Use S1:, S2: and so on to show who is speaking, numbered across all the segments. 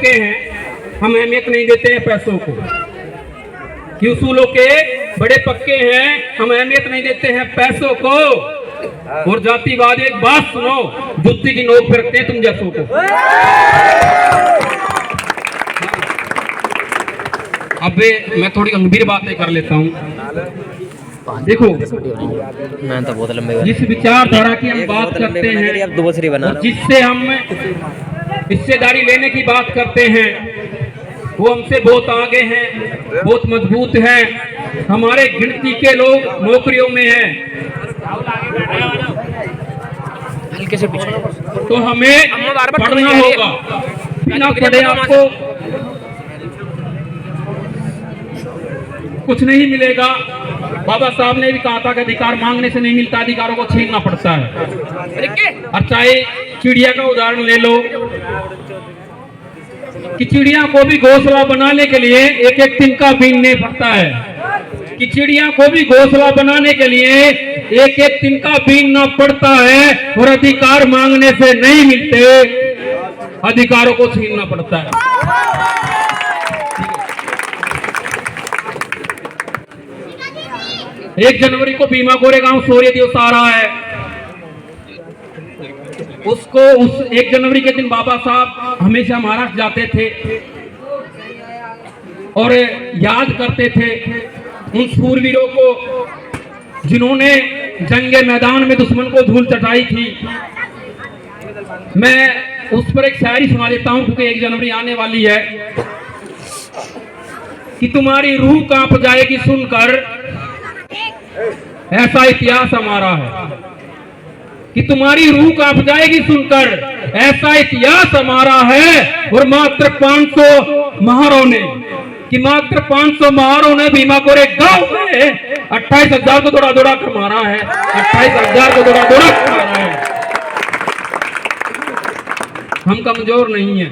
S1: पक्के हैं, हम अहमियत नहीं देते हैं पैसों को। कि उसूलों के बड़े पक्के हैं, हम अहमियत नहीं देते हैं पैसों को। और जातिवाद, एक बात सुनो, जुत्ती की नोक पे रखते हैं तुम जैसों को। अब मैं थोड़ी गंभीर बातें कर लेता हूँ। देखो,
S2: मैं तो बहुत लंबे
S1: जिस विचारधारा की हम बात करते हैं, जिससे हम हिस्सेदारी लेने की बात करते हैं, वो हमसे बहुत आगे हैं, बहुत मजबूत हैं। हमारे गिनती के लोग नौकरियों में हैं,
S2: हल्के से पीछे।
S1: तो हमें पढ़ना होगा। बिना पढ़े आपको कुछ नहीं मिलेगा। बाबा साहब ने भी कहा था कि अधिकार मांगने से नहीं मिलता, अधिकारों को छीनना पड़ता है। और चाहे चिड़िया का उदाहरण ले लो, कि चिड़िया को भी घोंसला बनाने के लिए एक एक तिनका बीनने पड़ता है। कि चिड़िया को भी घोंसला बनाने के लिए एक एक तिनका बीनना पड़ता है। और अधिकार मांगने से नहीं मिलते, अधिकारों को छीनना पड़ता है। 1 जनवरी को भीमा कोरेगांव शौर्य दिवस आ रहा है। उसको उस 1 जनवरी के दिन बाबा साहब हमेशा महाराष्ट्र जाते थे और याद करते थे उन शूरवीरों को जिन्होंने जंगे मैदान में दुश्मन को धूल चटाई थी। मैं उस पर एक शायरी सुना देता हूं, क्योंकि 1 जनवरी आने वाली है। कि तुम्हारी रूह कांप जाएगी सुनकर, ऐसा इतिहास हमारा है। कि तुम्हारी रूह कांप जाएगी सुनकर, ऐसा इतिहास हमारा है। और मात्र 500 महारों ने, कि मात्र 500 महारों ने भीमा कोरेगांव में 28,000 को दौड़ा दौड़ा कर मारा है। 28,000 को दौड़ा दौड़ा कर मारा है। हम कमजोर नहीं है,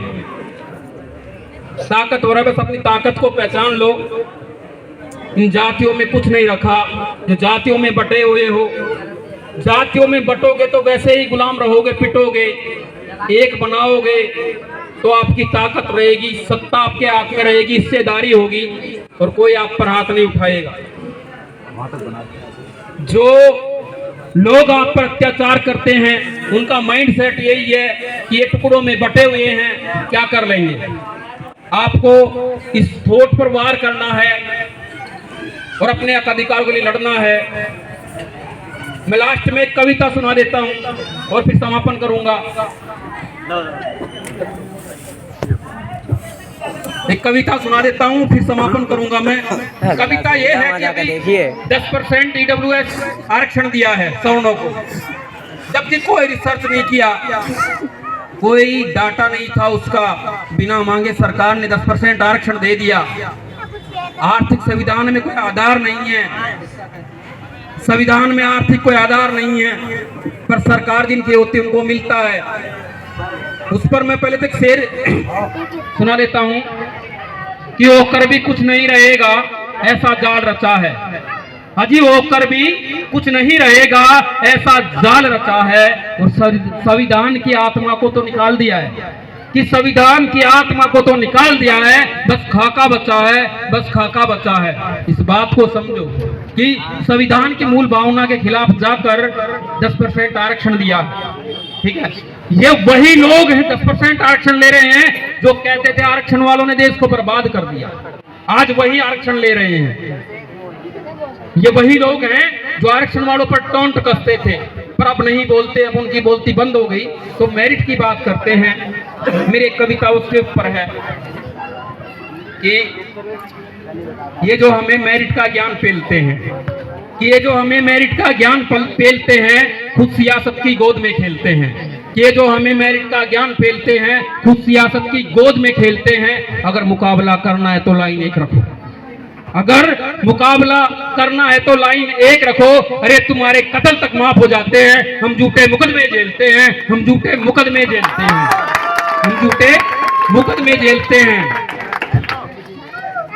S1: ताकतवर है। बस अपनी ताकत को पहचान लो। इन जातियों में कुछ नहीं रखा जो जातियों में बटे हुए हो। जातियों में बटोगे तो वैसे ही गुलाम रहोगे, पिटोगे। एक बनाओगे तो आपकी ताकत रहेगी, सत्ता आपके हाथ में रहेगी, हिस्सेदारी होगी और कोई आप पर हाथ नहीं उठाएगा। जो लोग आप पर अत्याचार करते हैं, उनका माइंड सेट यही है कि ये टुकड़ों में बटे हुए हैं, क्या कर लेंगे। आपको इस थोट पर वार करना है और अपने अधिकार के लिए लड़ना है। मैं लास्ट में एक कविता सुना देता हूं और फिर समापन करूंगा। एक कविता सुना देता हूं, फिर समापन करूंगा मैं। कविता ये है कि अभी 10% EWS आरक्षण दिया है सवर्णों को, जबकि कोई रिसर्च नहीं किया, कोई डाटा नहीं था उसका। बिना मांगे सरकार ने 10% आरक्षण दे दिया। आर्थिक संविधान में कोई आधार नहीं है, संविधान में आर्थिक कोई आधार नहीं है, पर सरकार जिनके होती है उनको मिलता है। उस पर मैं पहले तक शेर सुना देता हूं कि होकर भी कुछ नहीं रहेगा, ऐसा जाल रचा है। हाजी, होकर भी कुछ नहीं रहेगा, ऐसा जाल रचा है। और संविधान की आत्मा को तो निकाल दिया है, कि संविधान की आत्मा को तो निकाल दिया है, बस खाका बचा है, बस खाका बचा है। इस बात को समझो कि संविधान की मूल भावना के खिलाफ जाकर 10% आरक्षण दिया, ठीक है। ये वही लोग हैं 10% आरक्षण ले रहे हैं जो कहते थे आरक्षण वालों ने देश को बर्बाद कर दिया। आज वही आरक्षण ले रहे हैं। ये वही लोग हैं जो आरक्षण वालों पर टोंट कसते थे, पर अब नहीं बोलते, अब उनकी बोलती बंद हो गई। तो मेरिट की बात करते हैं। मेरी एक कविता उसके ऊपर है कि ये जो हमें मेरिट का ज्ञान पेलते हैं, कि ये जो हमें मेरिट का ज्ञान पेलते हैं, खुद सियासत की गोद में खेलते हैं। कि ये जो हमें मेरिट का ज्ञान पेलते हैं, खुद सियासत की गोद में खेलते हैं। अगर मुकाबला करना है तो लाइन एक रखो, अगर मुकाबला करना है तो लाइन एक रखो। अरे तुम्हारे कत्ल तक माफ हो जाते हैं, हम झूठे मुकदमे झेलते हैं, हम झूठे मुकदमे झेलते हैं, हम झूठे मुकदमे झेलते हैं।